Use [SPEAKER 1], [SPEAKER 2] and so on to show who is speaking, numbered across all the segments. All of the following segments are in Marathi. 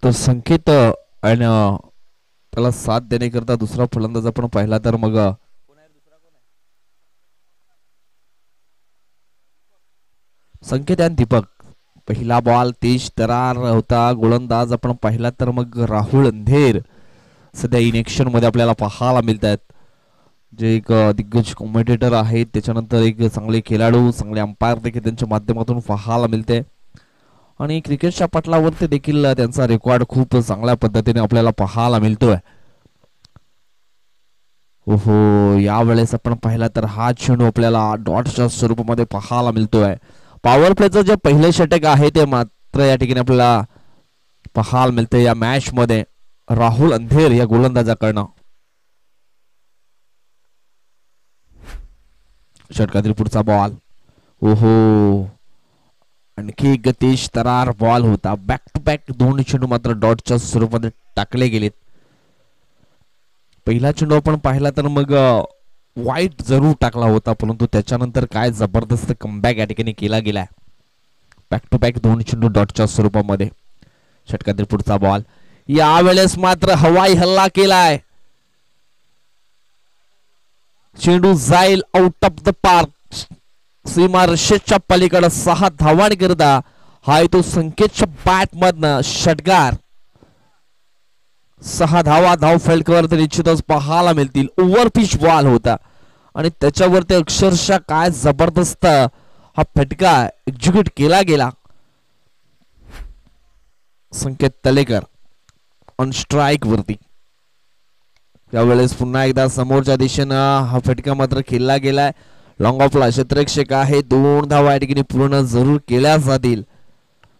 [SPEAKER 1] तर संकेत आणि त्याला साथ देण्याकरता दुसरा फलंदाज आपण पाहिला तर मग संकेत आणि दीपक. पहिला बॉल तेज तरार होता. गोलंदाज आपण पाहिला तर मग राहुल अंधेर सध्या इनेक्शन मध्ये आपल्याला पाहायला मिळत आहेत. जे एक दिग्गज कॉमेंटेटर आहेत, त्याच्यानंतर एक चांगले खेळाडू, चांगले अंपायर देखील त्यांच्या माध्यमातून पाहायला मिळते. आणि क्रिकेटच्या पटलावरती देखील त्यांचा रेकॉर्ड खूप चांगल्या पद्धतीने आपल्याला पाहायला मिळतोय. ओहो, यावेळेस आपण पाहिला तर हा चेंडू आपल्याला डॉटच्या स्वरूपामध्ये पाहायला मिळतोय. पॉवर प्लेचं जे पहिले षटक आहे ते मात्र या ठिकाणी आपल्याला पाहायला मिळते या मॅच मध्ये राहुल अंधेर या गोलंदाजाकडनं. षटकातील पुढचा बॉल. ओहो, आणखी एक तेज तरार बॉल होता. बॅक टू बॅक दोन चेंडू मात्र डॉटच्या स्वरूपामध्ये टाकले गेलेत. पहिला चेंडू आपण पाहिला तर मग वाईट जरूर टाकला होता, परंतु त्याच्यानंतर काय जबरदस्त कमबॅक या ठिकाणी केला गेलाय. बॅक टू बॅक दोन चेंडू डॉटच्या स्वरूपामध्ये. षटकातील पुढचा बॉल. यावेळेस मात्र हवाई हल्ला केलाय. चेंडू जाईल आउट ऑफ द पार्क. सीमारेषेच्या पलीकडे 6 धावांकरता हा तो संकेतच्या बॅट मधनं षटकार. 6 धावा धाव फलकावर तर निश्चितच पाहायला मिळतील. ओव्हरपिच बॉल होता आणि त्याच्यावरती अक्षरशः काय जबरदस्त हा फटका एक्झिक्यूट केला गेला. संकेत तलेकर ऑन स्ट्राइक वरती. यावेळेस पुन्हा एकदा समोरच्या दिशेनं हा फटका मात्र खेळला गेलाय. लॉंग ऑफला क्षेत्ररक्षक आहे. 2 धावा या ठिकाणी पूर्ण जरूर केल्या जातील.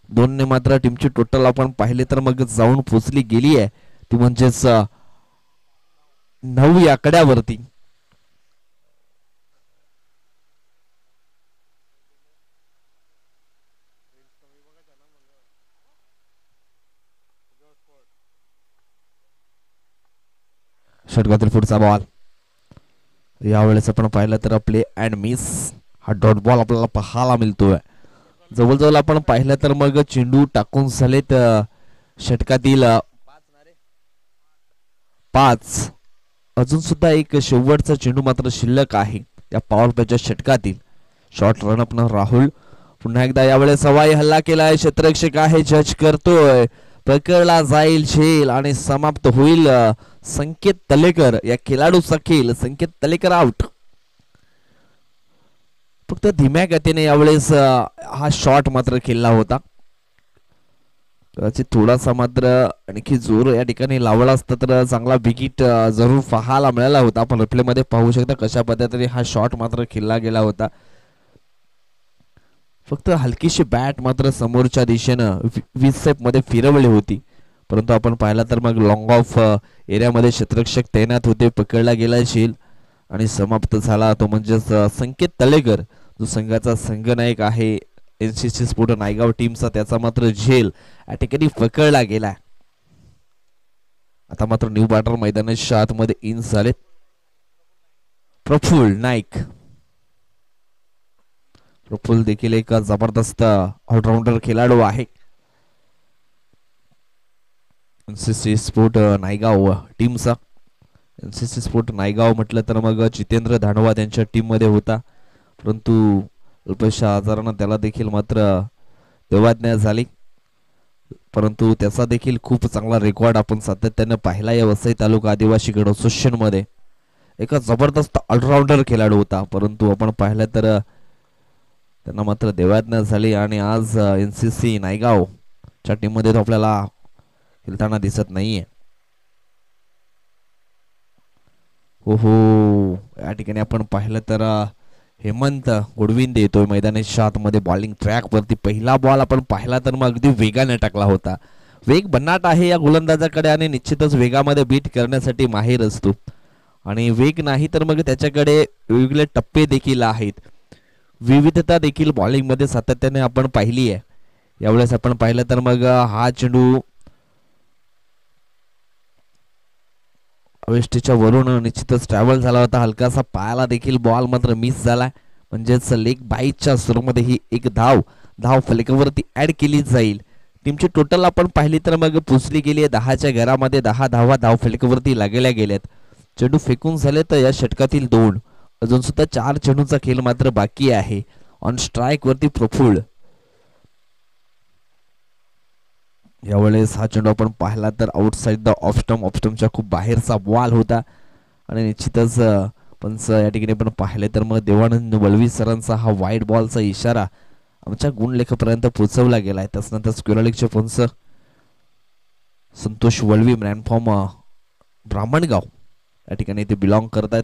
[SPEAKER 1] 2 ने मात्र टीमची टोटल आपण पाहिले तर मग जाऊन पोचली गेली आहे, ती म्हणजेच 9 या आकड्यावरती. षटकातील पुढचा बॉल. यावेळेस आपण पाहिलं तर प्ले अँड मिस हा डॉट बॉल आपल्याला पाहायला मिळतोय. जवळजवळ आपण पाहिलं तर मग चेंडू टाकून झालेत षटकातील 5. अजून सुद्धा एक शेवटचा चेंडू मात्र शिल्लक आहे या पॉवर प्लेच्या षटकातील. शॉर्ट रनअप न राहुल. पुन्हा एकदा यावेळेस हवाई हल्ला केलाय. क्षेत्ररक्षक आहे, जज करतोय. पकडला जाईल झेल आणि समाप्त होईल. संकेत तलेकर या खेळाडूचा खेळ. संकेत तलेकर आउट. फक्त धीम्या गतीने यावेळेस हा शॉट मात्र खेळला होता. थोडासा मात्र आणखी जोर या ठिकाणी लावला असता तर चांगला विकेट जरूर पाहायला मिळाला होता. आपण रिप्ले मध्ये पाहू शकता कशा पद्धतीने हा शॉट मात्र खेळला गेला होता. फक्त हलकीशी बॅट मात्र समोरच्या दिशेनं विस्टेप मध्ये फिरवली होती, परंतु आपण पाहिला तर मग लॉंग ऑफ एरियामध्ये क्षेत्ररक्षक तैनात होते. पकडला गेला झेल आणि समाप्त झाला तो म्हणजेच संकेत तलेकर जो संघाचा संघनायक आहे एनसीसी स्पोर्ट नायगाव टीमचा, त्याचा मात्र झेल या ठिकाणी पकडला गेला. आता मात्र न्यू बॅटर मैदानाच्या आतमध्ये इन झालेत. प्रफुल्ल नाईक. प्रफुल्ल देखील एक जबरदस्त ऑलराऊंडर खेळाडू आहे. एनसीसी स्पोर्ट नायगाव टीमचा. एनसीसी स्पोर्ट नायगाव म्हटलं तर मग जितेंद्र धानोवा त्यांच्या टीम मध्ये होता, परंतु अल्पशा आजारानं त्याला देखील मात्र देवाज्ञा झाली. परंतु त्याचा देखील खूप चांगला रेकॉर्ड आपण सातत्याने पाहिला या वसई तालुका आदिवासी गट असोसिएशन मध्ये. एक जबरदस्त ऑलराऊंडर खेळाडू होता, परंतु आपण पाहिलं तर त्यांना मात्र देवाज्ञा झाली आणि आज एनसीसी नायगाव च्या टीम मध्ये तो आपल्याला खेळताना दिसत नाहीये. हो, या ठिकाणी आपण पाहिलं तर हेमंत गोडविंदे येतोय मैदानाच्या आतमध्ये बॉलिंग ट्रॅक वरती. पहिला बॉल आपण पाहिला तर मग अगदी वेगाने टाकला होता. वेग भन्नाट आहे या गोलंदाजाकडे आणि निश्चितच वेगामध्ये बीट करण्यासाठी माहिर असतो. आणि वेग नाही तर मग त्याच्याकडे वेगवेगळे टप्पे देखील आहेत, विविधता देखील बॉलिंग मध्ये सातत्याने आपण पाहिली आहे. यावेळेस आपण पाहिलं तर मग हा चेंडू वेस्टच्या वरून निश्चितच ट्रॅव्हल झाला होता. हलकासा पायाला देखील बॉल मात्र मिस झाला, म्हणजेच लेग बाईटच्या स्वरूपामध्ये ही एक धाव फलकावरती ऍड केली जाईल. टीमची टोटल आपण पाहिली तर मग पुसली गेली आहे 10च्या घरामध्ये. 10 धावा धावफलकावरती लागल्या गेल्यात. चेंडू फेकून झाले तर या षटकातील 2. अजून सुद्धा 4 चेंडूचा खेळ मात्र बाकी आहे. ऑन स्ट्राईक वरती प्रफुल्ल. यावेळेस हा चेंडू आपण पाहिला तर आउटसाइड द ऑफ स्टंपच्या खूप बाहेरचा बॉल होता आणि निश्चितच पंच या ठिकाणी आपण पाहिले तर मग देवानंद वळवी सरांचा हा वाईट बॉलचा इशारा आमच्या गुणलेखापर्यंत पोहोचवला गेलाय. त्यानंतर स्क्वेअरलिगचे पंच संतोष वळवी मॅनफॉर्म ब्राह्मणगाव या ठिकाणी ते बिलॉंग करतात.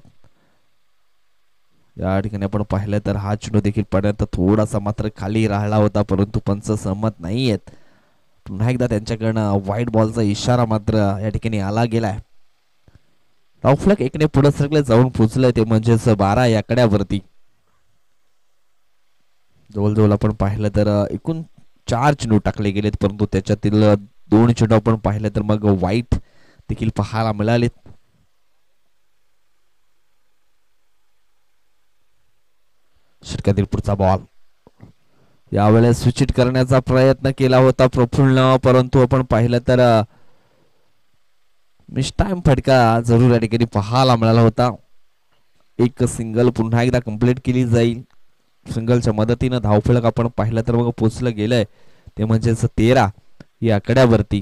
[SPEAKER 1] या ठिकाणी आपण पाहिलं तर हा चेंडू देखील पडण्यात थोडासा मात्र खाली राहिला होता परंतु पंच सहमत नाही आहेत. पुन्हा एकदा त्यांच्याकडनं व्हाईट बॉलचा इशारा मात्र या ठिकाणी आला गेलाय. धावफलक 1ने पुढे सरकले जाऊन पोहोचले ते म्हणजेच 12 या आकड्यावरती. जवळजवळ आपण पाहिलं तर एकूण 4 चेंडू टाकले गेलेत परंतु त्याच्यातील 2 चेंडू आपण पाहिलं तर मग वाईट देखील पाहायला मिळालेत. षटकातील पुढचा बॉल यावेळेस स्विच करण्याचा प्रयत्न केला होता प्रफुल्ल परंतु आपण पाहिलं तर मिस टाइम फटका जरूर या ठिकाणी पाहायला मिळाला होता. एक सिंगल पुन्हा एकदा कंप्लीट केली जाईल. सिंगलच्या मदतीनं धावफलक आपण पाहिलं तर मग पोचलं गेलंय ते म्हणजेच 13 या आकड्यावरती.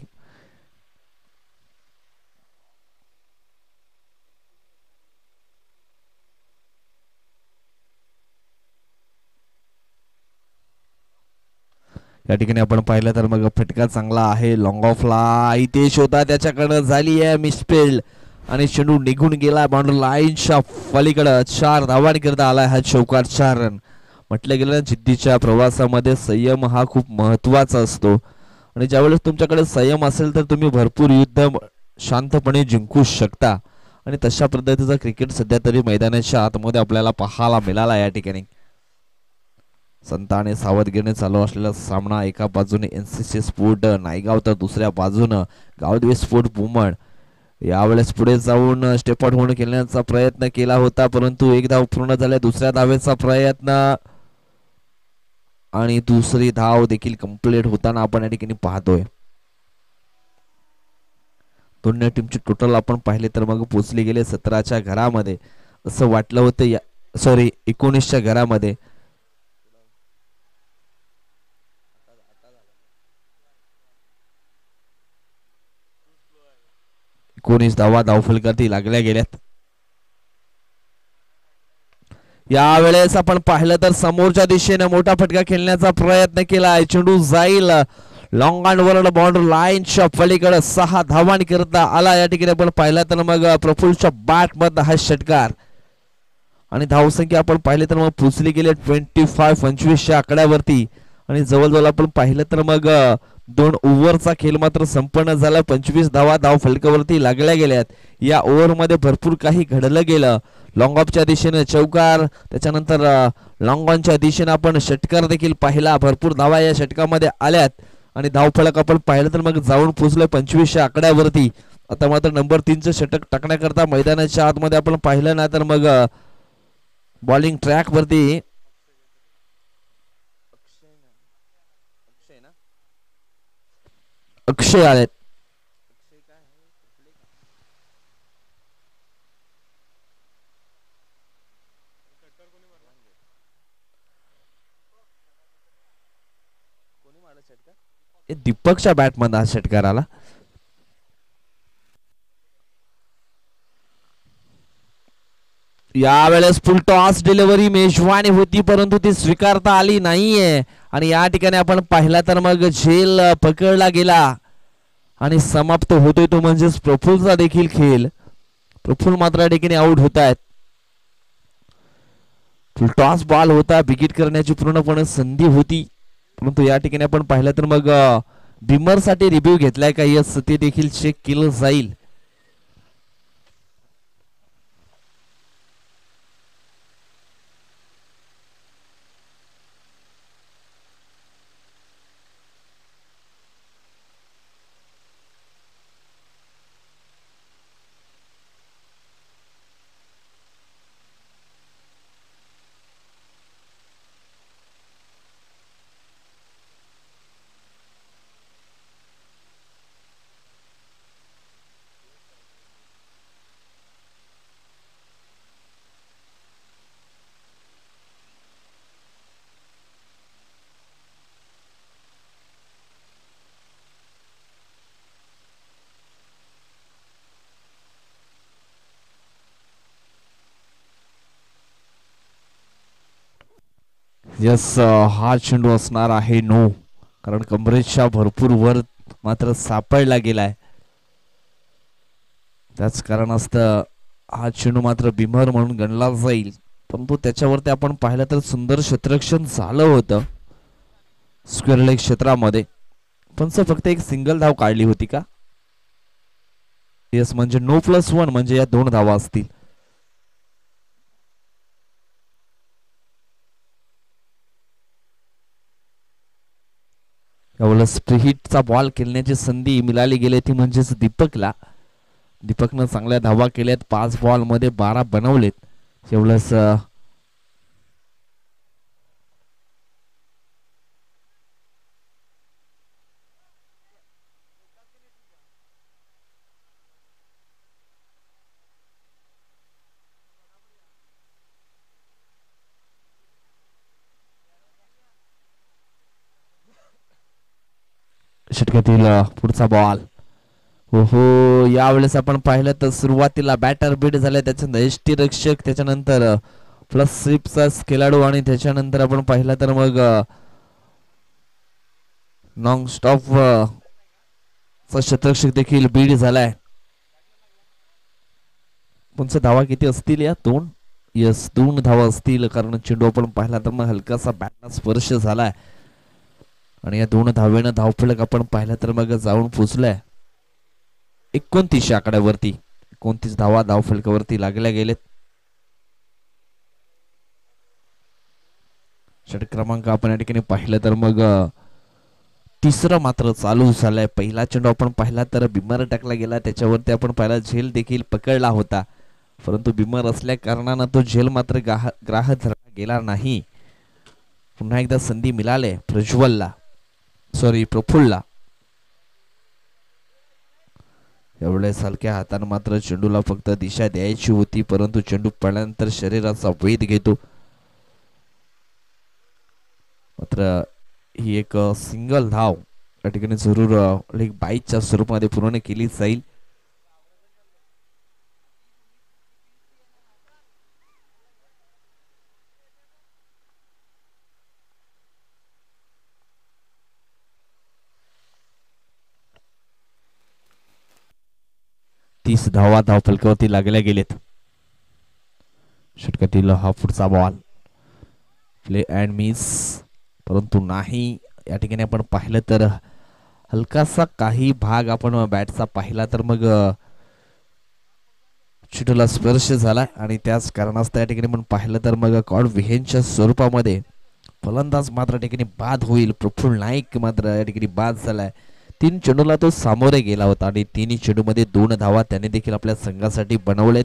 [SPEAKER 1] या ठिकाणी आपण पाहिलं तर मग फटका चांगला आहे. लॉंग ऑफला इथे शोधा त्याच्याकडे झाली आहे मिसफिल्ड आणि चेंडू निघून गेला बाउंड्री लाईनच्या पलीकडे. 4 धावांकरता आलाय हा चौकार 4 रन. म्हटलं गेलं जिद्दीच्या प्रवासामध्ये संयम हा खूप महत्वाचा असतो आणि ज्यावेळेस तुमच्याकडे संयम असेल तर तुम्ही भरपूर युद्ध शांतपणे जिंकू शकता आणि तशा पद्धतीचा क्रिकेट सध्या तरी मैदानाच्या आतमध्ये आपल्याला पाहायला मिळाला. या ठिकाणी संत आणि सावधगिरीने चालू असलेला सामना एका बाजूने एनसीसी स्पोर्ट नायगाव तर दुसऱ्या बाजूनं गावदेवी स्पोर्ट बुमण. यावेळेस पुढे जाऊन स्टेप आउट होऊन खेळण्याचा प्रयत्न केला होता परंतु एक धाव पूर्ण झाल्या. दुसऱ्या धावेचा प्रयत्न आणि दुसरी धाव देखील कंप्लीट होताना आपण या ठिकाणी पाहतोय. दोन्ही टीमची टोटल आपण पाहिले तर मग पोचले गेले 17च्या घरामध्ये असं वाटलं होतं. सॉरी 19च्या घरामध्ये 19 धावा धावफलकावरती लागल्या गेल्यात. यावेळेस आपण पाहिलं तर समोरच्या दिशेने मोठा फटका खेळण्याचा प्रयत्न केला. चेंडू जाईल लॉंग अँड वर्ल्ड बाउंड्री लाईनच्या पलीकडे. 6 धावांकरता आला. या ठिकाणी आपण पाहिलं तर मग प्रफुल्लच्या बॅट मध्ये हा षटकार आणि धावसंख्या आपण पाहिले तर मग पोचली गेले 25 आकड्यावरती आणि जवळजवळ आपण पाहिलं तर मग 2 ओव्हरचा खेळ मात्र संपन्न झाला. 25 धावा धाव फलकावरती लागल्या गेल्यात. या ओव्हर मध्ये भरपूर काही घडलं गेलं. लॉंग ऑफच्या दिशेने चौकार त्याच्यानंतर लॉंग ऑनच्या दिशेने आपण षटकार देखील पाहिला. भरपूर धावा या षटकामध्ये आल्यात आणि धावफलक आपण पाहिलं तर मग जाऊन पोहोचलोय 25 आकड्यावरती. आता मात्र नंबर 3चं षटक टाकण्याकरता मैदानाच्या आतमध्ये आपण पाहिलं ना तर मग बॉलिंग ट्रॅक वरती अक्षय आलेत. दीपकच्या बॅटमध्ये हा षटकार आला. यावेळेस फुल टॉस डिलिव्हरी मेजवानी होती परंतु ती स्वीकारता आली नाहीये आणि या ठिकाणी आपण पाहिला तर मग झेल पकडला गेला आणि समाप्त होतोय तो म्हणजेच प्रफुल्लचा देखील खेळ. प्रफुल्ल मात्र या ठिकाणी आउट होत आहेत. फुल टॉस बॉल होता. विकेट करण्याची पूर्णपणे संधी होती परंतु या ठिकाणी आपण पाहिलं तर मग बिमर साठी रिव्ह्यू घेतलाय का यस ते देखील चेक केलं जाईल. यस, हा चेंडू असणार आहे नो, कारण कमरेच्या भरपूर वर मात्र सापडला गेलाय. त्याच कारणास्तव हा चेंडू मात्र बिमर म्हणून गणला जाईल. परंतु त्याच्यावरती आपण पाहिलं तर सुंदर क्षेत्ररक्षण झालं होतं स्क्वेअर लेग क्षेत्रामध्ये, पण फक्त एक सिंगल धाव काढली होती का? यस, म्हणजे नो +1 म्हणजे या 2 धावा असतील. यावेळेस प्रीहिटचा बॉल खेळण्याची संधी मिळाली गेली ती म्हणजेच दीपकला. दीपकनं चांगल्या धावा केल्यात, 5 बॉल मध्ये 12 बनवलेत. एवढंच षटकातील पुढचा बॉल. हो, यावेळेस आपण पाहिलं तर सुरुवातीला बॅटर बीट झाले, त्याच्यानंतर यष्टीरक्षक, त्याच्यानंतर प्लस स्वीपचा खेळाडू आणि त्याच्यानंतर आपण पाहिलं तर मग नॉन स्टॉप चा क्षेत्ररक्षक देखील बीट झालाय. तुमच्या धावा किती असतील या? 2. यस, 2 धावा असतील, कारण चेंडू आपण पाहिला तर मग हलकासा बॅटला स्पर्श झालाय आणि या 2 धावेनं धावफलक आपण पाहिला तर मग जाऊन पोचलाय 29 आकड्यावरती. 29 धावा धावफलकावरती लागल्या गेलेत. षटक क्रमांक आपण या ठिकाणी पाहिलं तर मग तिसरा मात्र चालू झालाय. पहिला चेंडू आपण पाहिला तर बिमर टाकला गेला, त्याच्यावरती आपण पाहिला झेल देखील पकडला होता, परंतु बिमर असल्या कारणानं तो झेल मात्र ग्राहक धरला गेला नाही. पुन्हा एकदा संधी मिळाली प्रफुल्लला. एवढ्या हलक्या हाताने मात्र चेंडूला फक्त दिशा द्यायची होती, परंतु चेंडू पडल्यानंतर शरीराचा वेध घेतो. मात्र ही एक सिंगल धाव या ठिकाणी जरूर लेग बाईच्या स्वरूपामध्ये पूर्ण केली जाईल. तीस धावा धावफलकावरती लागल्या गेलेत. षटकातील हा पुढचा बॉल प्ले अँड मिस, परंतु नाही. या ठिकाणी आपण पाहिलं तर हलकासा काही भाग आपण बॅटचा पाहिला तर मग चेंडूला स्पर्श झाला आणि त्याच कारणास्तव या ठिकाणी आपण पाहिलं तर मग कॉड विहेनच्या स्वरूपामध्ये फलंदाज मात्र या ठिकाणी बाद होईल. प्रफुल्ल नाईक मात्र या ठिकाणी बाद झालाय. 3 चेंडूला तो सामोरे गेला होता आणि 3 चेंडूमध्ये 2 धावा त्याने देखील आपल्या संघासाठी बनवलेत.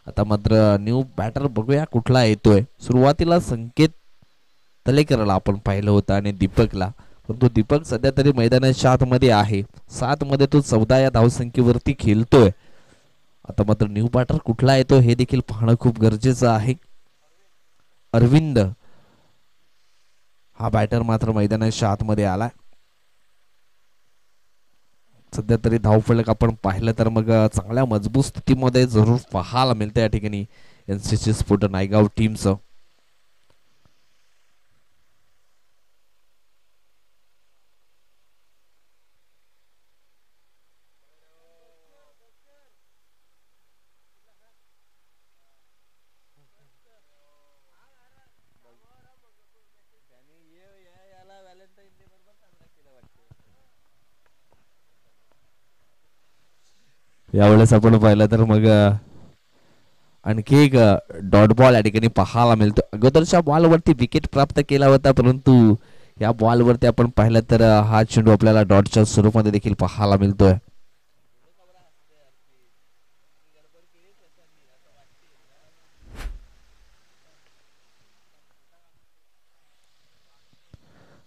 [SPEAKER 1] आता मात्र न्यू बॅटर बघूया कुठला येतोय. सुरुवातीला संकेत तलेकरला आपण पाहिलं होतं आणि दीपकला, परंतु दीपक सध्या तरी मैदानाच्या आतमध्ये आहे. 7 मध्ये तो 14 या धावसंख्येवरती खेळतोय. आता मात्र न्यू बॅटर कुठला येतो हे देखील पाहणं खूप गरजेचं आहे. अरविंद हा बॅटर मात्र मैदानाच्या आतमध्ये आलाय. सध्या तरी धावफलक आपण पाहिलं तर मग चांगल्या मजबूत स्थितीमध्ये जरूर पाहायला मिळतं या ठिकाणी एनसीसी स्पोर्ट नायगाव टीमचं. यावेळेस आपण पाहिलं तर मग आणखी एक डॉट बॉल या ठिकाणी पाहायला मिळतो. अगोदरच्या बॉलवरती विकेट प्राप्त केला होता, परंतु या बॉलवरती आपण पाहिलं तर हा चेंडू आपल्याला डॉटच्या स्वरूपामध्ये देखील पाहायला मिळतोय.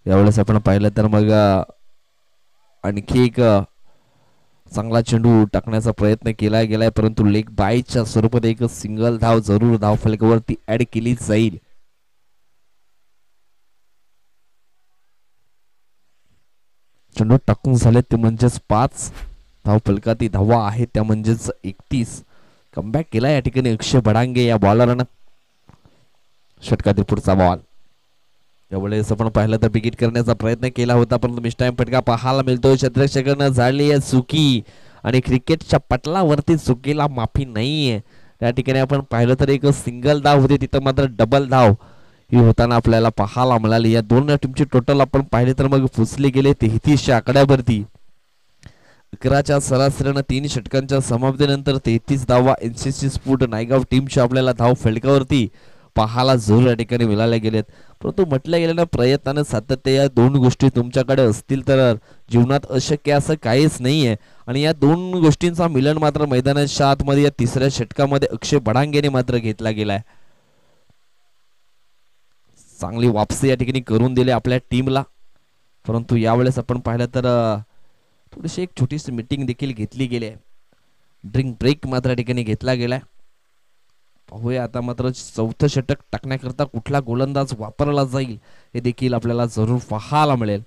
[SPEAKER 1] यावेळेस आपण पाहिलं तर मग आणखी एक चांगला चेंडू टाकण्याचा प्रयत्न केला गेलाय, परंतु लेग बायच्या स्वरूपात एक सिंगल धाव जरूर धावफलकावरती ऍड केली जाईल. चेंडू टाकून झाले ते म्हणजेच 5 धावफलकातील धावा आहेत त्या म्हणजेच 31. कमबॅक केला या ठिकाणी अक्षय भडांगे या बॉलरनं. षटकातील पुढचा बॉल त्यावेळेस आपण पाहिलं तर विकेट करण्याचा प्रयत्न केला होता, परंतु मिस टाइम फटका पाहायला मिळतोय. क्षेत्ररक्षकानं झाडली आहे चुकी आणि क्रिकेटच्या पटलावरती चुकीला माफी नाहीये. त्या ठिकाणी आपण पाहिलं तर एक सिंगल धाव होती, तिथं मात्र डबल धाव ही होताना आपल्याला पाहायला मिळाली. या दोन टीमची टोटल आपण पाहिले तर मग पुसले गेले 33 आकड्यावरती. 11च्या सरासरीनं 3 षटकांच्या समाप्तीनंतर 33 धावा एनसीसी स्पोर्ट नायगाव टीमच्या आपल्याला धाव फलकावरती पाहायला जरूर या ठिकाणी मिळाल्या गेलेत. परंतु म्हटलं गेलं ना, प्रयत्नानं सातत्य या दोन गोष्टी तुमच्याकडे असतील तर जीवनात अशक्य असं काहीच नाहीये. आणि या दोन गोष्टींचा मिलन मात्र मैदानाच्या आतमध्ये या तिसऱ्या षटकामध्ये अक्षय बडांगेने मात्र घेतला गेलाय. चांगली वापसी या ठिकाणी करून दिली आपल्या टीमला. परंतु यावेळेस आपण पाहिलं तर थोडीशी एक छोटीशी मीटिंग देखील घेतली गेली आहे. ड्रिंक ब्रेक मात्र या ठिकाणी घेतला गेलाय. पाहूया आता मात्र चौथं षटक टाकण्याकरता कुठला गोलंदाज वापरला जाईल हे देखील आपल्याला जरूर पाहायला मिळेल.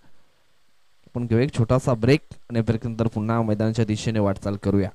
[SPEAKER 1] आपण घेऊ एक छोटासा ब्रेक आणि ब्रेक नंतर पुन्हा मैदानाच्या दिशेने वाटचाल करूया.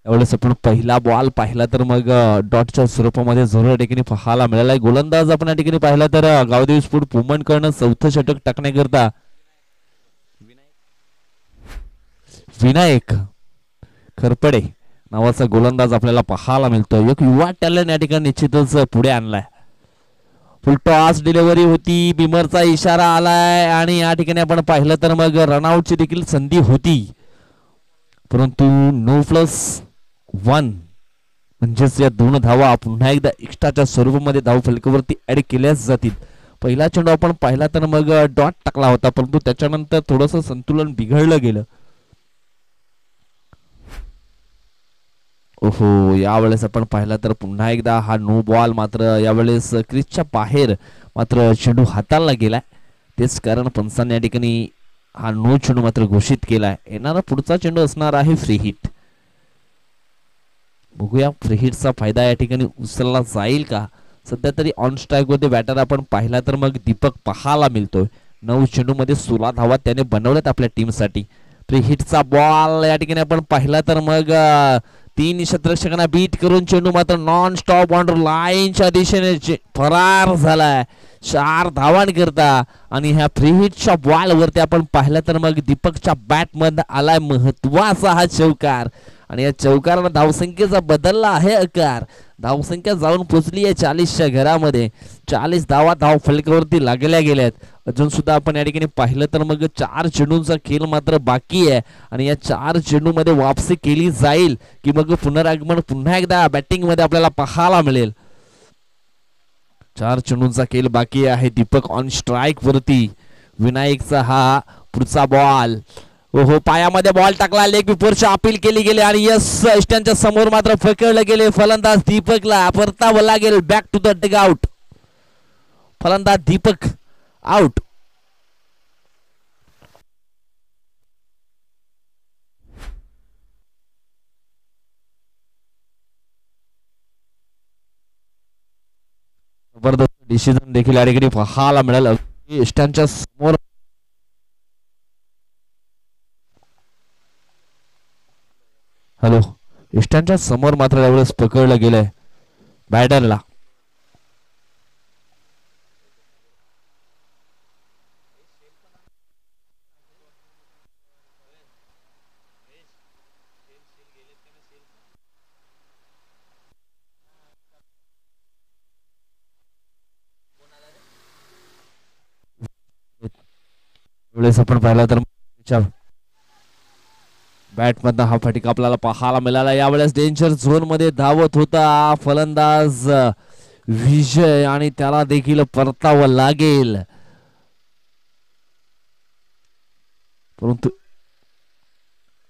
[SPEAKER 1] यावेळेस आपण पहिला बॉल पाहिला तर मग डॉटच्या स्वरूपामध्ये जरूर या ठिकाणी पाहायला मिळाला आहे. गोलंदाज आपण या ठिकाणी पाहिला तर गावदेवी स्पोर्ट पुमणकडनं चौथं षटक टाकण्याकरता विनायक खरपडे नावाचा गोलंदाज आपल्याला पाहायला मिळतोय. एक युवा टॅलेंट या ठिकाणी निश्चितच पुढे आणलाय. फुल टॉस डिलिव्हरी होती, बिमरचा इशारा आलाय आणि या ठिकाणी आपण पाहिलं तर मग रनआउटची देखील संधी होती, परंतु नो प्लस 1 म्हणजेच या दोन धावा पुन्हा एकदा एक्स्ट्राच्या स्वरूपामध्ये धाव फलकावरती ऍड केल्याच जातील. पहिला चेंडू आपण पाहिला तर मग डॉट टाकला होता, परंतु त्याच्यानंतर थोडंसं संतुलन बिघडलं गेलं. ओहो, यावेळेस आपण पाहिला तर पुन्हा एकदा हा नो बॉल मात्र यावेळेस क्रिसच्या बाहेर मात्र चेंडू हाताळला गेलाय. तेच कारण पंचांनी या ठिकाणी हा नो चेंडू मात्र घोषित केलाय. येणारा पुढचा चेंडू असणार आहे फ्री हिट. बघूया फ्री हिटचा फायदा या ठिकाणी उचलला जाईल का. सध्या तरी ऑन स्ट्राईक वरती बॅटर आपण पाहिला तर मग दीपक पाहायला मिळतोय. 9 चेंडू मध्ये 16 धावा त्याने बनवल्यात आपल्या टीमसाठी. फ्री हिटचा बॉल या ठिकाणी आपण पाहिला तर मग 3 क्षेत्ररक्षकांना बीट करून चेंडू मात्र नॉन स्टॉप ऑन लाईनच्या दिशेने फरार झालाय 4 धावांकरता. आणि ह्या फ्री हिटच्या बॉल वरती आपण पाहिलं तर मग दीपकच्या बॅट मध्ये आलाय महत्वाचा हा चौकार आणि या चौकारानं धावसंख्येचा बदलला आहे आकार. धावसंख्या जाऊन पोचली आहे 40च्या घरामध्ये. 40 धावा धाव फलकावरती लागल्या गेल्यात. अजून सुद्धा आपण या ठिकाणी पाहिलं तर मग 4 चेंडूंचा खेळ मात्र बाकी आहे आणि या 4 चेंडू मध्ये वापसी केली जाईल की मग पुनरागमन पुन्हा एकदा बॅटिंग मध्ये आपल्याला पाहायला मिळेल. 4 चेंडूंचा खेळ बाकी आहे. दीपक ऑन स्ट्राईक वरती. विनायकचा हा पुढचा बॉल. ओहो, पायामध्ये बॉल टाकला. लेग बिफोरची अपील केली गेली आणि यस स्टंपच्या समोर मात्र पकडले गेले. फलंदाज दीपकला परतावं लागेल back to the dugout. फलंदाज दीपक आउट. जबरदस्त डिसिजन देखील या ठिकाणी पाहायला मिळालं. इष्टांच्या समोर हॅलो इष्टांच्या समोर मात्र यावेळेस पकडलं गेलंय बॅटरला. वेळेस आपण पाहिला तर बॅट मधनं हा फटका आपल्याला पाहायला मिळाला. यावेळेस डेंजर झोन मध्ये धावत होता फलंदाज विजय आणि त्याला देखील परतावं लागेल. परंतु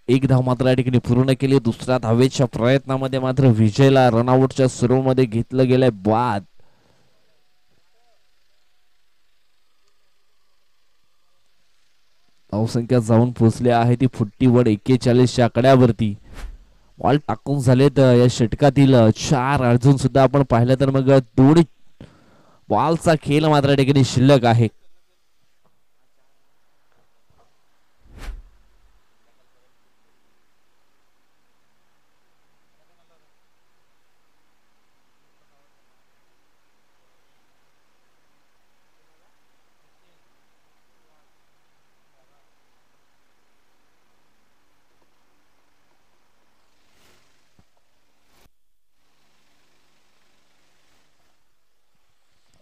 [SPEAKER 1] एक धाव मात्र या ठिकाणी पूर्ण केली. दुसऱ्या धावेच्या प्रयत्नामध्ये मात्र विजयला रनआउटच्या सुरुवातीमध्ये घेतलं गेलंय बाद. धावसंख्या जाऊन पोहोचली आहे ती 41 आकड्यावरती. बॉल टाकून झालेत या षटकातील 4. अजून सुद्धा आपण पाहिलं तर मग दोन बॉलचा खेळ मात्र या ठिकाणी शिल्लक आहे.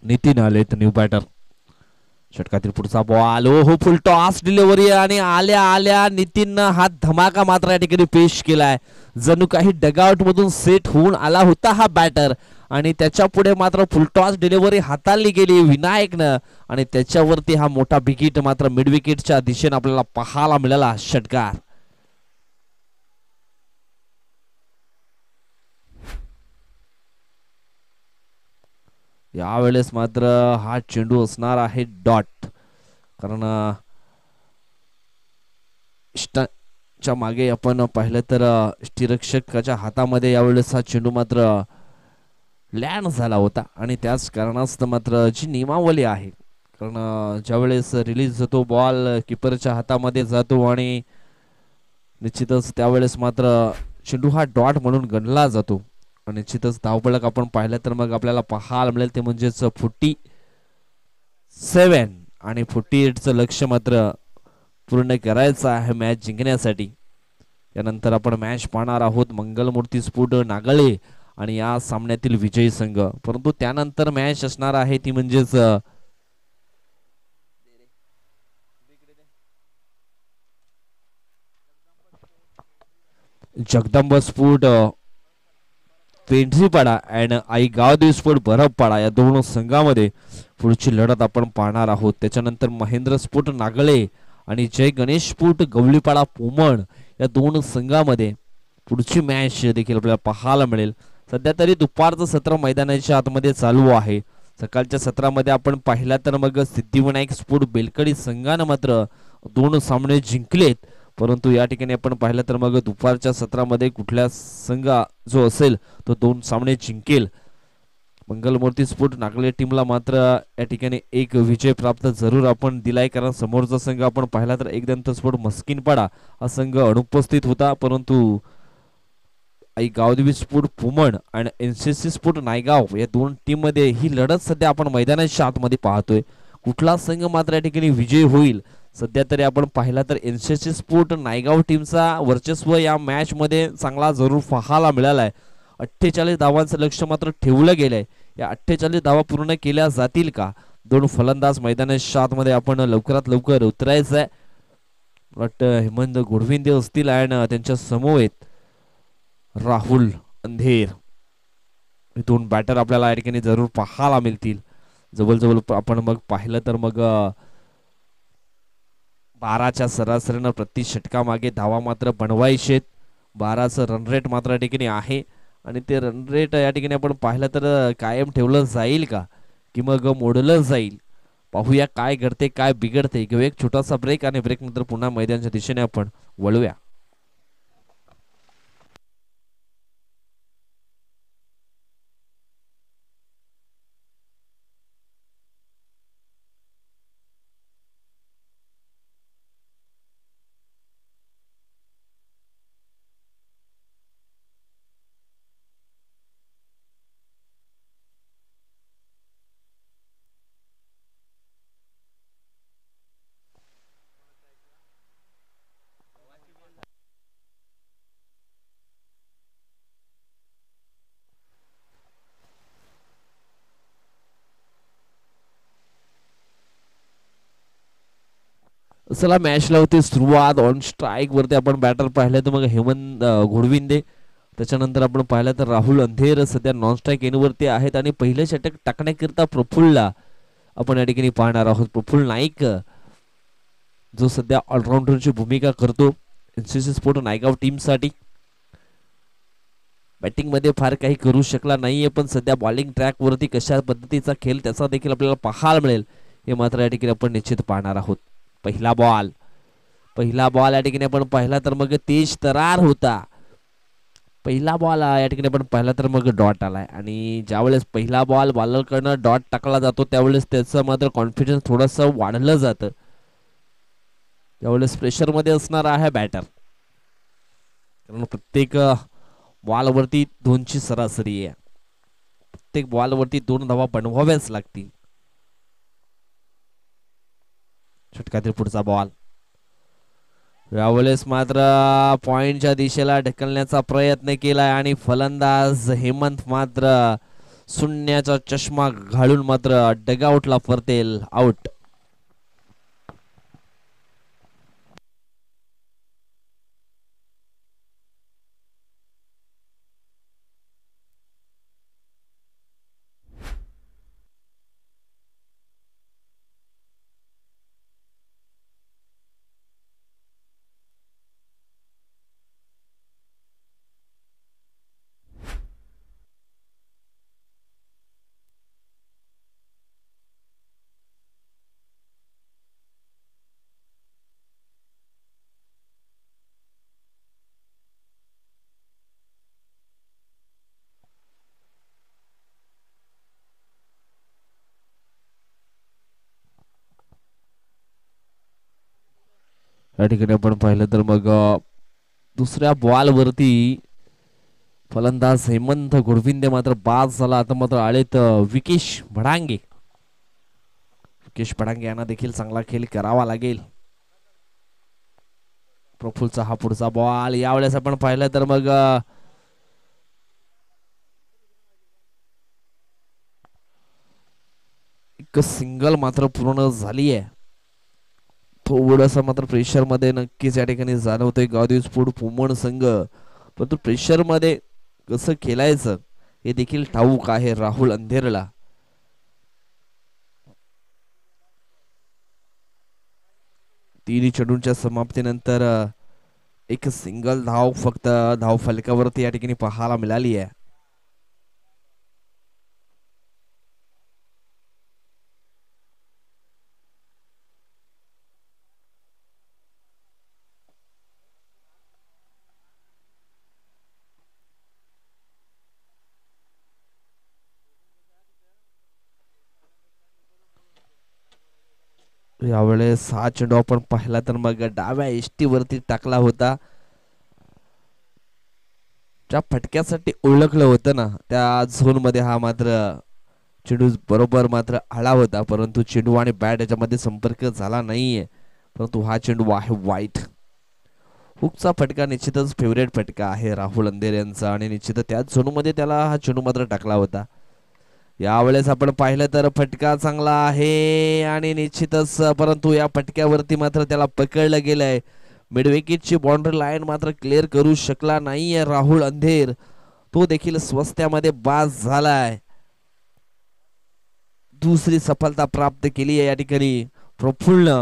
[SPEAKER 1] नितीन आलेत न्यू बॅटर. षटकातील पुढचा बॉल हो फुल टॉस डिलिव्हरी आणि आल्या आल्या नितीननं हा धमाका मात्र या ठिकाणी पेश केलाय. जणू काही डगआउट मधून सेट होऊन आला होता हा बॅटर आणि त्याच्या पुढे मात्र फुलटॉस डिलिव्हरी हाताळली गेली विनायकनं आणि त्याच्यावरती हा मोठा विकेट मात्र मिड विकेटच्या दिशेने आपल्याला पाहायला मिळाला षटकार. यावेळेस मात्र हा चेंडू असणार आहे डॉट, कारण च्या मागे आपण पाहिलं तर यष्टिरक्षकाच्या हातामध्ये यावेळेस हा चेंडू मात्र लँड झाला होता आणि त्याच कारणास्तव मात्र जी नियमावली आहे, कारण ज्यावेळेस रिलीज होतो बॉल किपरच्या हातामध्ये जातो आणि निश्चितच त्यावेळेस मात्र चेंडू हा डॉट म्हणून गणला जातो. निश्चितच धावफलक आपण पाहिलं तर मग आपल्याला पाहायला मिळेल ते म्हणजेच 47 आणि 48चं लक्ष्य मात्र पूर्ण करायचं आहे मॅच जिंकण्यासाठी. यानंतर आपण मॅच पाहणार आहोत मंगलमूर्ती स्फोट नागळे आणि या सामन्यातील विजयी संघ. परंतु त्यानंतर मॅच असणार आहे ती म्हणजेच जगदंब स्फोट पेंढरीपाडा अँड आई गावदेवी स्फोट बरफपाडा या दोन संघामध्ये पुढची लढत आपण पाहणार आहोत. त्याच्यानंतर महेंद्र स्फोट नागळे आणि जय गणेश स्फोट गवळीपाडा पोमण या दोन संघामध्ये पुढची मॅच देखील आपल्याला पाहायला मिळेल. सध्या तरी दुपारचं सत्र मैदानाच्या आतमध्ये चालू आहे. सकाळच्या सत्रामध्ये आपण पाहिला तर मग सिद्धिविनायक स्फोट बेलकडी संघानं मात्र 2 सामने जिंकलेत, परंतु या ठिकाणी आपण पाहिलं तर मग दुपारच्या सत्रामध्ये कुठल्या संघ जो असेल तो 2 सामने जिंकेल. मंगलमूर्ती स्फोट नागले टीमला मात्र या ठिकाणी एक विजय प्राप्त जरूर आपण दिलाय, कारण समोरचा संघ आपण पाहिला तर एकदंत स्फोट मस्किनपाडा हा संघ अनुपस्थित होता, परंतु आई गावदेवी स्फोट पुमण आणि एनसीसी स्फोट नायगाव या दोन टीम मध्ये ही लढत सध्या आपण मैदानाच्या आतमध्ये पाहतोय. कुठला संघ मात्र या ठिकाणी विजयी होईल सध्या तरी आपण पाहिला तर एनसीसी स्फोट नायगाव टीमचा वर्चस्व या मॅच मध्ये चांगला जरूर पाहायला मिळालाय. 48 धावांचं लक्ष्य मात्र ठेवलं गेलंय. या 48 धावा पूर्ण केल्या जातील का? 2 फलंदाज मैदानाच्या आतमध्ये आपण लवकरात लवकर उतरायचंय. वाटतं हेमंत गोडविंदे असतील आणि त्यांच्या समवेत राहुल अंधेर हे 2 बॅटर आपल्याला या ठिकाणी जरूर पाहायला मिळतील. जवळ आपण मग पाहिलं तर मग 12च्या सरासरीनं प्रति षटकामागे धावा मात्र बनवायचे. 12चं रन रेट मात्र या ठिकाणी आहे आणि ते रन रेट या ठिकाणी आपण पाहिलं तर कायम ठेवलं जाईल का की मग मोडलं जाईल, पाहूया काय घडते काय बिघडते. घेऊ एक छोटासा ब्रेक आणि ब्रेक नंतर पुन्हा मैदानाच्या दिशेने आपण वळूया. चला मॅचला होती सुरुवात. ऑन स्ट्राईक वरती आपण बॅटर पाहिलं तर मग हेमंत घोडविंदे, त्याच्यानंतर आपण पाहिलं तर राहुल अंधेर सध्या नॉन स्ट्राईक एनवरती आहेत आणि पहिलं षटक टाकण्याकरिता प्रफुल्लला आपण या ठिकाणी पाहणार आहोत. प्रफुल्ल नाईक जो सध्या ऑलराऊंडरची भूमिका करतो एनसीसी स्पोर्ट नायगाव टीमसाठी. बॅटिंग मध्ये फार काही करू शकला नाहीये, पण सध्या बॉलिंग ट्रॅक वरती कशा पद्धतीचा खेळ त्याचा देखील आपल्याला पाहायला मिळेल हे मात्र या ठिकाणी आपण निश्चित पाहणार आहोत. पहिला बॉल या ठिकाणी आपण पाहिला तर मग तेज तरार होता. पहिला बॉल या ठिकाणी आपण पाहिला तर मग डॉट आलाय आणि ज्यावेळेस पहिला बॉल बॉलरकडनं डॉट टाकला जातो त्यावेळेस त्याचं मात्र कॉन्फिडन्स थोडंसं वाढलं जातं. त्यावेळेस प्रेशर मध्ये असणार आहे बॅटर, कारण प्रत्येक बॉल वरती 2ची सरासरी आहे. प्रत्येक बॉल वरती 2 धावा बनवाव्याच लागतील. षटकातील पुढचा बॉल यावेळेस मात्र पॉइंटच्या दिशेला ढकलण्याचा प्रयत्न केलाय आणि फलंदाज हेमंत मात्र शून्याचा चष्मा घालून मात्र डगआउटला परतेल. आउट. या ठिकाणी आपण पाहिलं तर मग दुसऱ्या बॉल वरती फलंदाज हेमंत घोडविंदे मात्र बाद झाला. आता मात्र आलेत विकेश भडांगे. यांना देखील चांगला खेळ करावा लागेल. प्रफुल्लचा हा पुढचा बॉल यावेळेस आपण पाहिलं तर मग एक सिंगल मात्र पूर्ण झाली आहे. थोडस मात्र प्रेशर मध्ये नक्कीच या ठिकाणी जाणवतोय गावदेवी स्पोर्ट पुमण संघ, परंतु प्रेशर मध्ये कसं खेळायचं हे देखील ठाऊक आहे राहुल अंधेरला. तिन्ही चेंडूंच्या समाप्तीनंतर एक सिंगल धाव फक्त धाव फलकावरती या ठिकाणी पाहायला मिळाली आहे. यावेळेस हा चेंडू आपण पाहिला तर मग डाव्या एसटी वरती टाकला होता. ज्या फटक्यासाठी ओळखलं होतं ना त्या झोन मध्ये हा मात्र चेंडू बरोबर मात्र आला होता, परंतु चेंडू आणि बॅट याच्यामध्ये संपर्क झाला नाहीये. परंतु हा चेंडू आहे वाईट. हुकचा फटका निश्चितच फेवरेट फटका आहे राहुल अंधेर यांचा आणि निश्चितच त्याच झोन मध्ये त्याला हा चेंडू मात्र टाकला होता. यावेळेस आपण पाहिलं तर फटका चांगला आहे आणि निश्चितच, परंतु या फटक्यावरती मात्र त्याला पकडलं गेलंय. मिडविकेटची बाउंड्री लाईन मात्र क्लिअर करू शकला नाहीये राहुल अंधेर. तो देखील स्वस्त्यामध्ये बाद झालाय. दुसरी सफलता प्राप्त केली आहे या ठिकाणी प्रफुल्ल.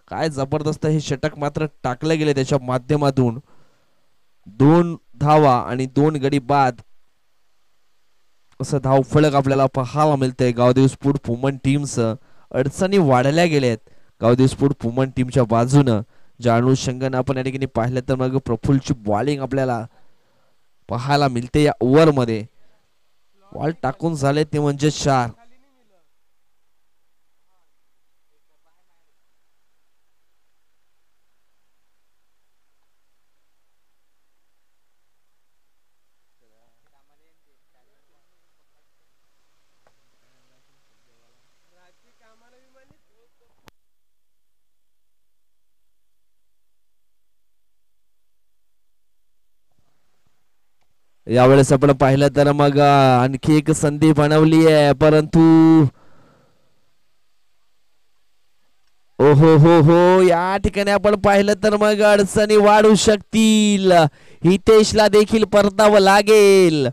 [SPEAKER 1] काय जबरदस्त हे षटक मात्र टाकले गेले त्याच्या माध्यमातून. 2 धावा आणि 2 गडी बाद असं धावफलक आपल्याला पाहायला मिळतंय गावदेवी स्पोर्ट पुमण टीमच. अडचणी वाढल्या गेल्यात गावदेवी स्पोर्ट पुमण टीमच्या बाजूनं. ज्या अनुषंगाने आपण या ठिकाणी पाहिलं तर मग प्रफुल्लची बॉलिंग आपल्याला पाहायला मिळते. या ओव्हर मध्ये बॉल टाकून झाले ते म्हणजे 4. यावेळेस आपण पाहिलं तर मग आणखी एक संधी बनवली आहे, परंतु ओहो हो हो, या ठिकाणी आपण पाहिलं तर मग अडचणी वाढू शकतील. हितेशला देखील परतावं लागेल.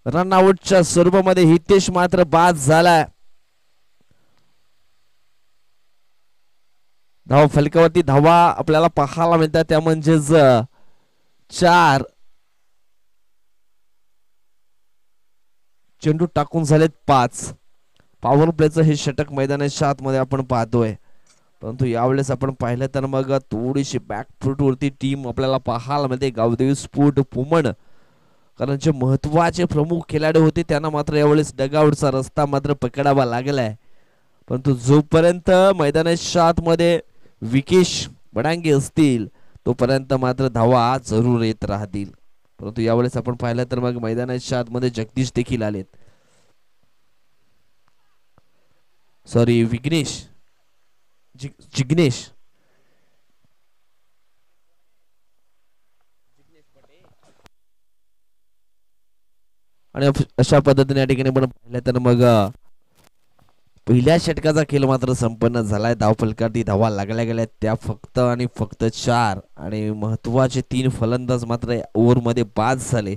[SPEAKER 1] रनआउटच्या स्वरूपामध्ये हितेश मात्र बाद झालाय. धाव फलकावरती धावा आपल्याला पाहायला मिळतात, त्या म्हणजेच 4. चेंडू टाकून झालेत 5. पॉवर प्लेचं हे षटक मैदानाच्या आतमध्ये आपण पाहतोय. परंतु यावेळेस आपण पाहिलं तर मग थोडीशी बॅकफूट वरती टीम आपल्याला पाहायला मिळते. गावदेवी स्पोर्ट पुमण, कारण जे महत्वाचे प्रमुख खेळाडू होते त्यांना मात्र यावेळेस डगआउटचा रस्ता मात्र पकडावा लागलाय. परंतु जोपर्यंत मैदानाच्या आतमध्ये विकेश बडांगे असतील तोपर्यंत मात्र धावा जरूर येत राहतील. परंतु यावेळेस आपण पाहिलं तर मग मैदानाच्या आतमध्ये जगदीश देखील आलेत. सॉरी, विघ्नेश, जिग्नेश. आणि अशा पद्धतीने या ठिकाणी पण पाहिलं तर मग पहिल्या षटकाचा खेळ मात्र संपन्न झालाय. धावफलकावरती धावा लागल्या गेल्या त्या फक्त आणि फक्त 4. आणि महत्वाचे 3 फलंदाज मात्र ओव्हरमध्ये बाद झाले.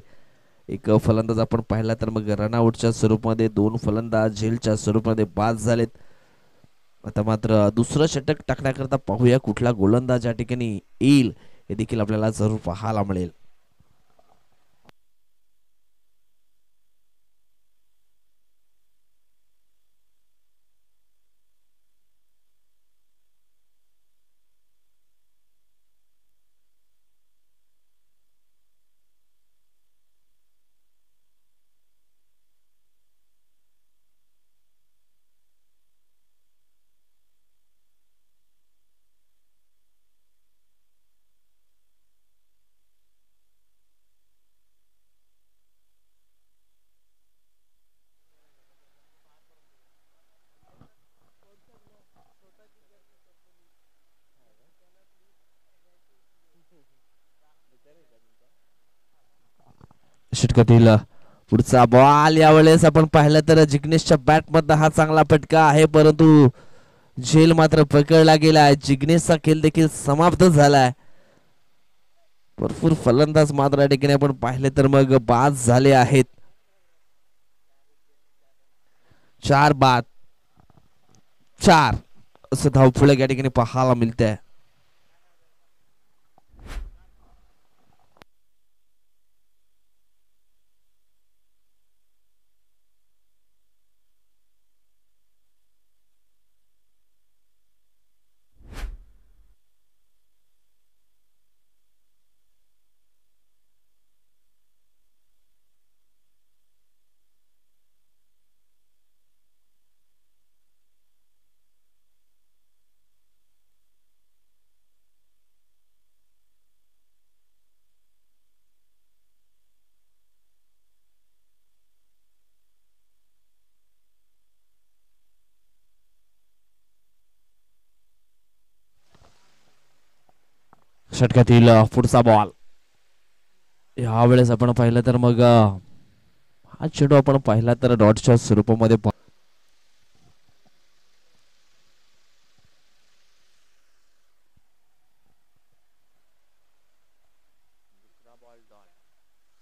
[SPEAKER 1] एक फलंदाज आपण पाहिला तर मग रनआउटच्या स्वरूपामध्ये, 2 फलंदाज झेलच्या स्वरूपामध्ये बाद झालेत. आता मात्र दुसरं षटक टाकण्याकरता पाहूया कुठला गोलंदाज या ठिकाणी येईल, हे देखील आपल्याला जरूर पाहायला मिळेल. षटकातील पुढचा बॉल यावेळेस आपण पाहिलं तर जिग्नेशच्या बॅट मधला हा चांगला फटका आहे, परंतु झेल मात्र पकडला गेलाय. जिग्नेशचा खेळ देखील समाप्त झालाय. भरपूर फलंदाज मात्र या ठिकाणी आपण पाहिले तर मग बाद झाले आहेत. 4 बाद 4 असं धावफलक या ठिकाणी पाहायला मिळतंय. षटकातील पुढचा बॉल यावेळेस आपण पाहिलं तर मग हा चेंडू आपण पाहिला तर डॉटच्या स्वरूपामध्ये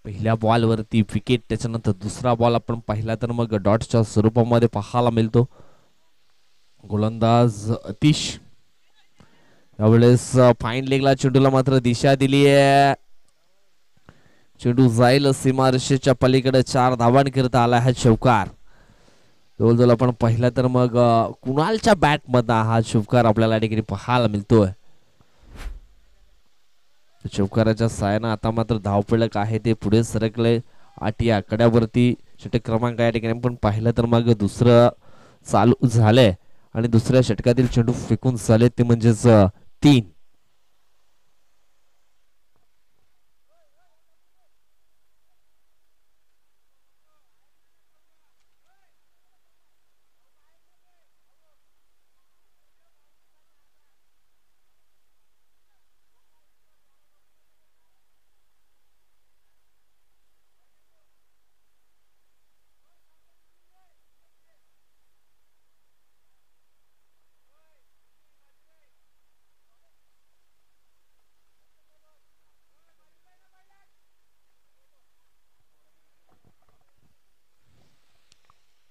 [SPEAKER 1] पहिल्या बॉल वरती विकेट, त्याच्यानंतर दुसरा बॉल आपण पाहिला तर मग डॉटच्या स्वरूपामध्ये पाहायला मिळतो. गोलंदाज अतिश यावेळेस फाईन लेगला चेंडूला मात्र दिशा दिली आहे. चेंडू जाईल सीमारेषेच्या पलीकडे. 4 धावांकरिता आला हा चौकार. जवळजवळ आपण पाहिला तर मग कुणालच्या बॅट मधला हा चौकार आपल्याला या ठिकाणी पाहायला मिळतोय. चौकाराच्या साहाय्याने आता मात्र धावफलक आहे ते पुढे सरकले. 8 या आकड्यावरती षटक क्रमांक या ठिकाणी आपण पाहिलं तर मग दुसरं चालू झालंय आणि दुसऱ्या षटकातील चेंडू फेकून झाले ते म्हणजेच 3.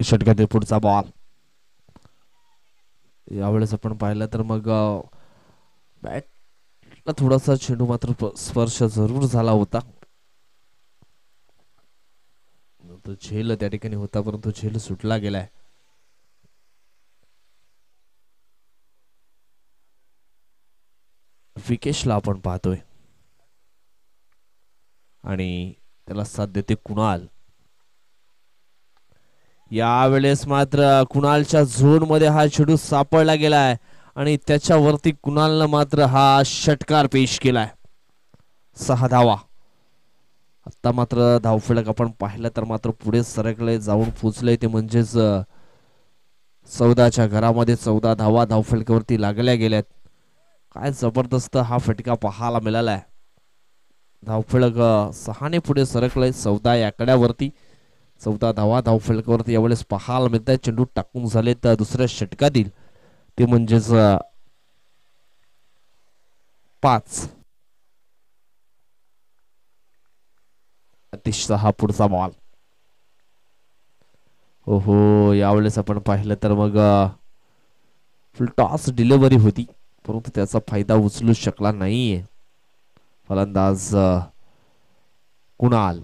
[SPEAKER 1] षटकातील पुढचा बॉल. यावेळेस आपण पाहिलं तर मग बॅटला थोडासा चेंडू मात्र स्पर्श जरूर झाला होता. तो झेल त्या ठिकाणी होता परंतु झेल सुटला गेलाय. विकेशला आपण पाहतोय आणि त्याला साथ देते कुणाल. यावेळेस मात्र कुणालच्या झोन मध्ये हा चेंडू सापडला गेलाय आणि त्याच्यावरती कुणालनं मात्र हा षटकार पेश केलाय. 6 धावा. आता मात्र धावफलक आपण पाहिलं तर मात्र पुढे सरकले जाऊन पोचले ते म्हणजेच 14च्या घरामध्ये 14 धावा धावफलकावरती लागल्या गेल्यात. काय जबरदस्त हा फटका पाहायला मिळालाय. धावफलक 6ने पुढे सरकलंय 14 या आकड्यावरती. 14 धावा धावफलकावरती यावेळेस पाहायला मिळत आहे. चेंडू टाकून झालेत दुसऱ्या षटकातील ते म्हणजेच 5. अतिशय हा पुढचा बॉल. हो यावेळेस आपण पाहिलं तर मग फुल टॉस डिलिव्हरी होती परंतु त्याचा फायदा उचलू शकला नाहीये फलंदाज कुणाल.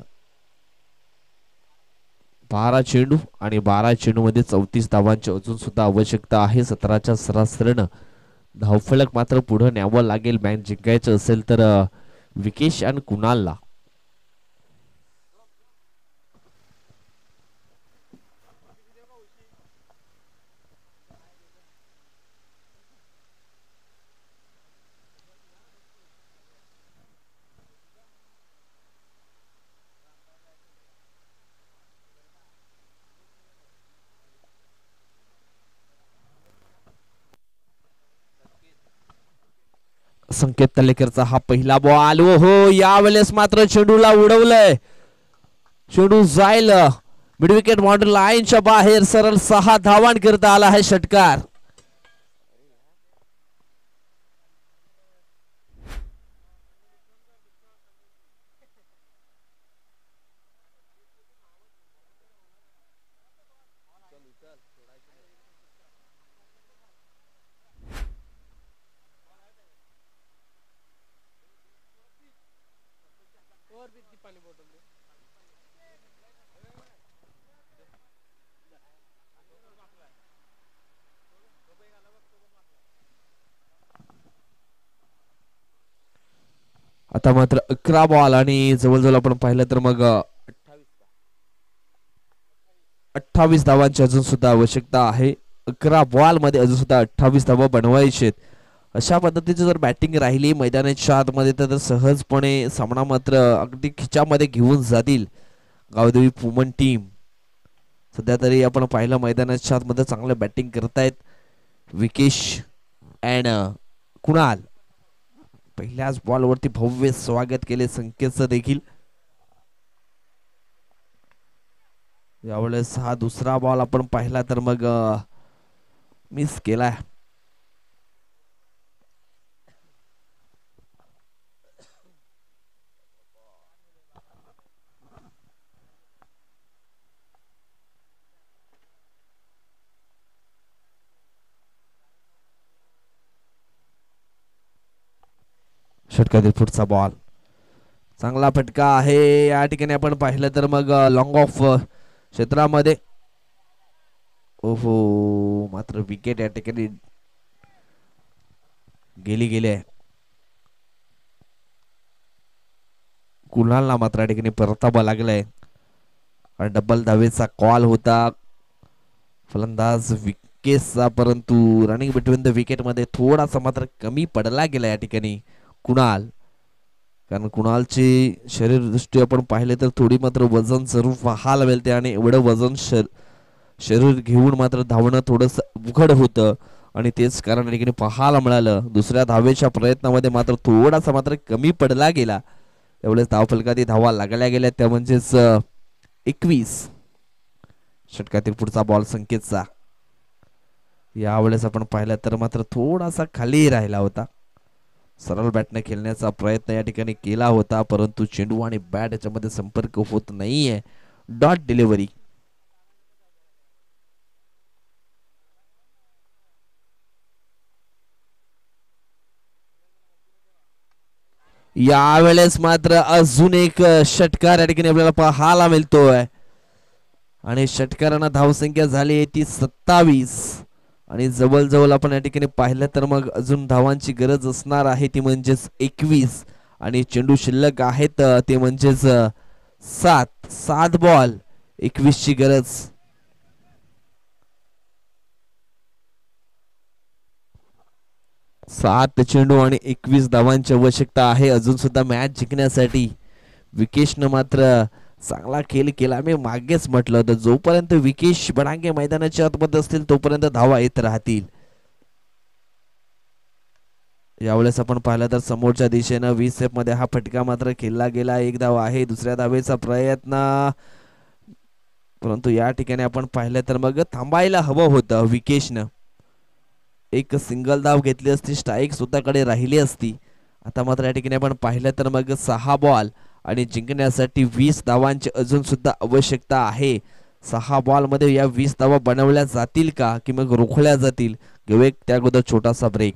[SPEAKER 1] 12 चेंडू आणि 12 चेंडू मध्ये 34 धावांची अजून सुद्धा आवश्यकता आहे. 17च्या सरासरीनं धावफलक मात्र पुढे न्यावं लागेल मॅच जिंकायचं असेल तर विकेश आणि कुणालला. संकेत तलेकरचा हा पहिला बॉल. हो यावेळेस मात्र चेंडूला उडवलंय. चेंडू जाईल मिड विकेट बाउंड्री लाईनच्या बाहेर. सरळ 6 धावांकरता आला आहे षटकार. आता मात्र 11 बॉल आणि जवळजवळ आपण पाहिलं तर मग 28 धावांची अजून सुद्धा आवश्यकता आहे. 11 बॉल मध्ये अजून सुद्धा 28 धावा बनवायचे. अशा पद्धतीची जर बॅटिंग राहिली मैदानाच्या आतमध्ये तर सहजपणे सामना मात्र अगदी खिचामध्ये घेऊन जातील गावदेवी वुमन टीम. सध्या तरी आपण पाहिलं मैदानाच्या आतमध्ये चांगलं बॅटिंग करतायत विकेश अँड कुणाल. पहिल्याच बॉलवरती भव्य स्वागत केले संकेतचं देखील. यावेळेस हा दुसरा बॉल आपण पाहिला तर मग मिस केलाय. षटकातील पुढचा बॉल. चांगला फटका आहे. या ठिकाणी आपण पाहिलं तर मग लॉंग ऑफ क्षेत्रामध्ये. ओहो मात्र विकेट या ठिकाणी गेली. कुणालला मात्र या ठिकाणी परतावा लागलाय. डबल धावेचा कॉल होता फलंदाज विकेटचा परंतु रनिंग बिटवीन द विकेट मध्ये थोडासा मात्र कमी पडला गेला या ठिकाणी कुणाल. कारण कुणालची शरीर दृष्टी आपण पाहिले तर थोडी मात्र वजन जरूर पाहायला मिळते आणि एवढं वजन शरीर घेऊन मात्र धावणं थोडस उघड होतं आणि तेच कारण या ठिकाणी पाहायला मिळालं. दुसऱ्या धावेच्या प्रयत्नामध्ये मात्र थोडासा मात्र कमी पडला गेला. एवढेच धावफलकात धावा लागल्या गेल्या त्या म्हणजेच 21. षटकातील पुढचा बॉल संकेतचा. यावेळेस आपण पाहिलं तर मात्र थोडासा खाली राहिला होता. सरळ बॅटने खेळण्याचा प्रयत्न या ठिकाणी केला होता परंतु चेंडू आणि बॅट याच्यामध्ये संपर्क होत नाहीये. Dot delivery. यावेळेस मात्र अजून एक षटकार या ठिकाणी आपल्याला पाहायला मिळतोय आणि षटकारांना धावसंख्या झाली आहे ती 27 आणि जवळजवळ आपण या ठिकाणी पाहिलं तर मग अजून धावांची गरज असणार आहे ती म्हणजेच 21 आणि चेंडू शिल्लक आहेत ते म्हणजेच 7 बॉल 21 ची गरज. 7 चेंडू आणि 21 धावांची आवश्यकता आहे अजून सुद्धा मॅच जिंकण्यासाठी. विकेशनं मात्र चांगला खेळ केला. मी मागेच म्हटलं होतं जोपर्यंत विकेश बडांगे मैदानाच्या आतमध्ये असतील तोपर्यंत धावा येत राहतील. यावेळेस आपण पाहिलं तर समोरच्या दिशेनं 20 स्टेप मध्ये हा फटका मात्र खेळला गेला. एक धाव आहे. दुसऱ्या धावेचा प्रयत्न परंतु या ठिकाणी आपण पाहिलं तर मग थांबायला हवं होतं. विकेशनं एक सिंगल धाव घेतली असती स्ट्राईक स्वतःकडे राहिली असती. आता मात्र या ठिकाणी आपण पाहिलं तर मग 6 बॉल आणि जिंकण्यासाठी 20 धावांची अजून सुद्धा आवश्यकता आहे. 6 बॉल मध्ये या 20 धावा बनवल्या जातील का की मग रोखल्या जातील. घेऊ एक त्या अगोदर छोटासा ब्रेक.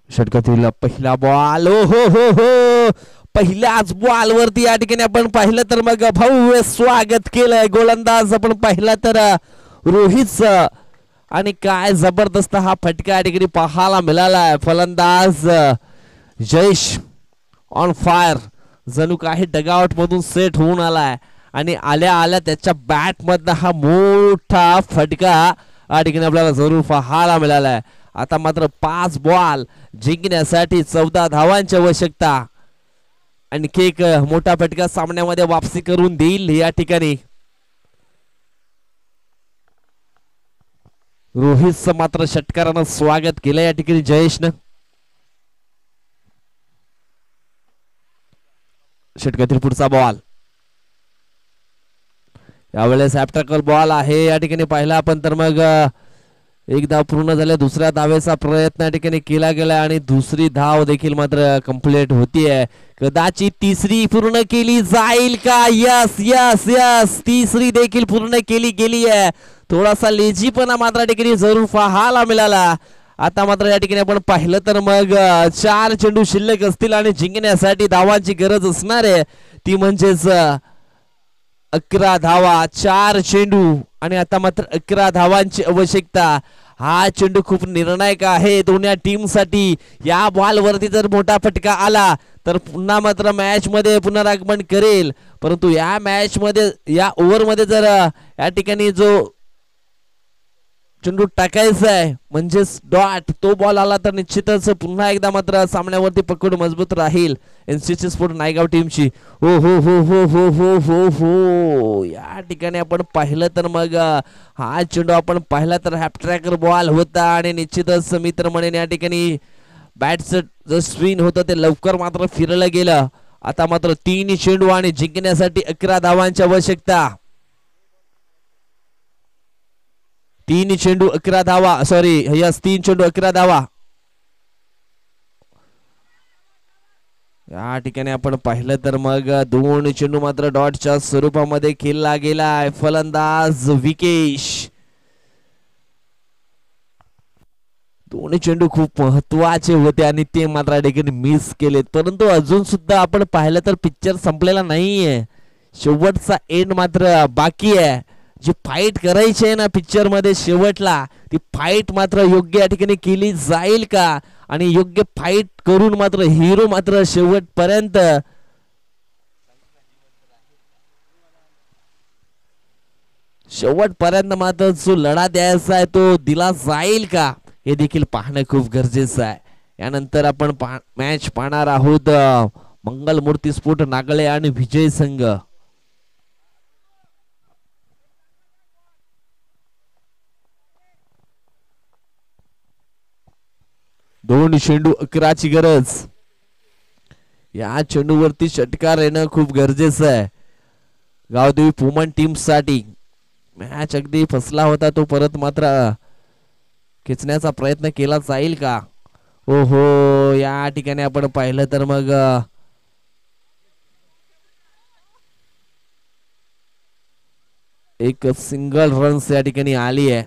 [SPEAKER 1] षटकातील पहिला बॉल. ओ हो हो हो पहिल्याच बॉल वरती या ठिकाणी आपण पाहिलं तर मग भव्य स्वागत केलंय. गोलंदाज आपण पाहिला तर रोहित आणि काय जबरदस्त हा फटका या ठिकाणी पाहायला मिळालाय. फलंदाज जयेश ऑन फायर जणू काही डगआउट मधून सेट होऊन आलाय आणि आल्या आल्या त्याच्या बॅट मधला हा मोठा फटका या ठिकाणी आपल्याला जरूर पाहायला मिळालाय. आता मात्र 5 बॉल जिंकण्यासाठी 14 धावांची आवश्यकता. आणखी एक मोठा फटका सामन्यामध्ये वापसी करून देईल या ठिकाणी. रोहितचं मात्र षटकारानं स्वागत केलं या ठिकाणी जयेशनं. षटकातील पुढचा बॉल यावेळेस ॲप्टॅकल बॉल आहे या ठिकाणी पाहिला आपण तर मग एक धाव पूर्ण झाल्या. दुसऱ्या धावेचा प्रयत्न या ठिकाणी केला गेला आणि दुसरी धाव देखील मात्र कंप्लीट होतीये. कदाचित तिसरी पूर्ण केली जाईल का. यस यस यस तिसरी देखील पूर्ण केली गेली आहे. थोडासा लेझीपणा मात्र या ठिकाणी जरूर पाहायला मिळाला. आता मात्र या ठिकाणी आपण पाहिलं तर मग 4 चेंडू शिल्लक असतील आणि जिंकण्यासाठी धावांची गरज असणार आहे ती म्हणजेच 11 धावा. 4 चेंडू आणि आता मात्र 11 धावांची आवश्यकता. हा चेंडू खूप निर्णायक आहे दोन्ही टीम साठी. या बॉल वरती जर मोठा फटका आला तर पुन्हा मात्र मॅच मध्ये पुनरागमन करेल. परंतु या मॅच मध्ये या ओव्हर मध्ये जर या ठिकाणी जो चेंडू टाकायचा आहे म्हणजेच डॉट तो बॉल आला तर निश्चितच पुन्हा एकदा मात्र सामन्यावरती पकड मजबूत राहील एनसीसी स्पोर्ट नायगाव टीमची. हो हो हो हो हो हो हो हो या ठिकाणी आपण पाहिलं तर मग हा चेंडू आपण पाहिला तर हॅपट्रॅकर बॉल होता आणि निश्चितच मित्र म्हणेन या ठिकाणी बॅटचं जो स्विंग होतं ते लवकर मात्र फिरलं गेलं. आता मात्र 3 चेंडू आणि जिंकण्यासाठी 11 धावांची आवश्यकता. 3 चेंडू 11 धावा. सॉरी यस 3 चेंडू 11 धावा. या ठिकाणी आपण पाहिलं तर मग 2 चेंडू मात्र डॉटच्या स्वरूपामध्ये खेळला गेलाय. फलंदाज विकेश. 2 चेंडू खूप महत्वाचे होते आणि ते मात्र ठिकाणी मिस केलेत. परंतु अजून सुद्धा आपण पाहिलं तर पिक्चर संपलेला नाहीये. शेवटचा एंड मात्र बाकी आहे. जी फाईट करायची आहे ना पिक्चर मध्ये शेवटला, ती फाईट मात्र योग्य या ठिकाणी केली जाईल का? आणि योग्य फाईट करून मात्र हिरो मात्र शेवटपर्यंत मात्र जो लढा द्यायचा आहे तो दिला जाईल का, हे देखील पाहणं खूप गरजेचं आहे. यानंतर आपण मॅच पाहणार आहोत मंगलमूर्ती स्पोर्ट नागळे आणि विजय संघ. दोन चेंडू 11ची गरज. या चेंडूवरती षटकार येणं खूप गरजेचं आहे गावदेवी पुमन टीम साठी. मॅच अगदी फसला होता तो, परत मात्र खेचण्याचा प्रयत्न केला जाईल का? ओहो, या ठिकाणी आपण पाहिलं तर मग एक सिंगल रन्स या ठिकाणी आली आहे.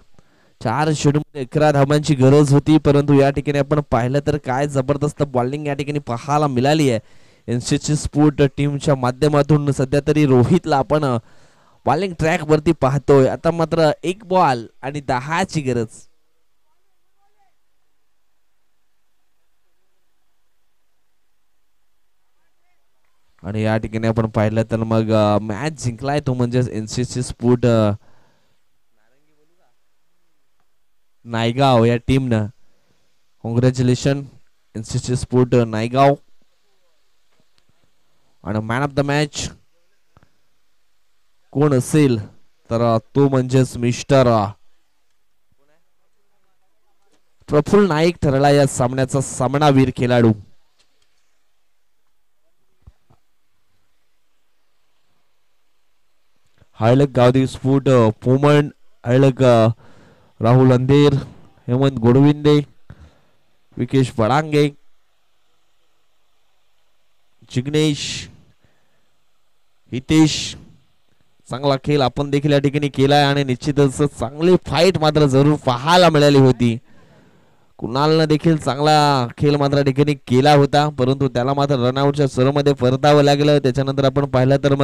[SPEAKER 1] 4 चेंडूमध्ये 11 धावांची गरज होती, परंतु या ठिकाणी आपण पाहिलं तर काय जबरदस्त बॉलिंग या ठिकाणी पाहायला मिळाली आहे एनसीसी स्पोर्ट टीमच्या माध्यमातून. सध्या तरी रोहितला आपण बॉलिंग ट्रॅक वरती पाहतोय. आता मात्र 1 बॉल आणि 10ची गरज. आणि या ठिकाणी आपण पाहिलं तर मग मॅच जिंकलाय तो म्हणजे एनसीसी स्पोर्ट नायगाव या टीमनं. Congratulation NCC sport Naigaon. आणि मॅन ऑफ द मॅच कोण असेल तर तो म्हणजेच मिस्टर प्रफुल्ल नाईक ठरला या सामन्याचा सामनावीर खेळाडू. हळक गावदेवी स्पोर्ट पुमण, हळक राहुल अंधेर, हेमंत गोडविंदे, विकेश बडांगे, जिग्नेश, हितेश. चांगला खेळ आपण देखील या ठिकाणी केलाय आणि निश्चितच चांगली फाईट मात्र जरूर पाहायला मिळाली होती. कुणालनं देखील चांगला खेळ मात्र ठिकाणी केला होता, परंतु त्याला मात्र रनआउटच्या सरोमध्ये परतावं लागलं. त्याच्यानंतर आपण पाहिलं तर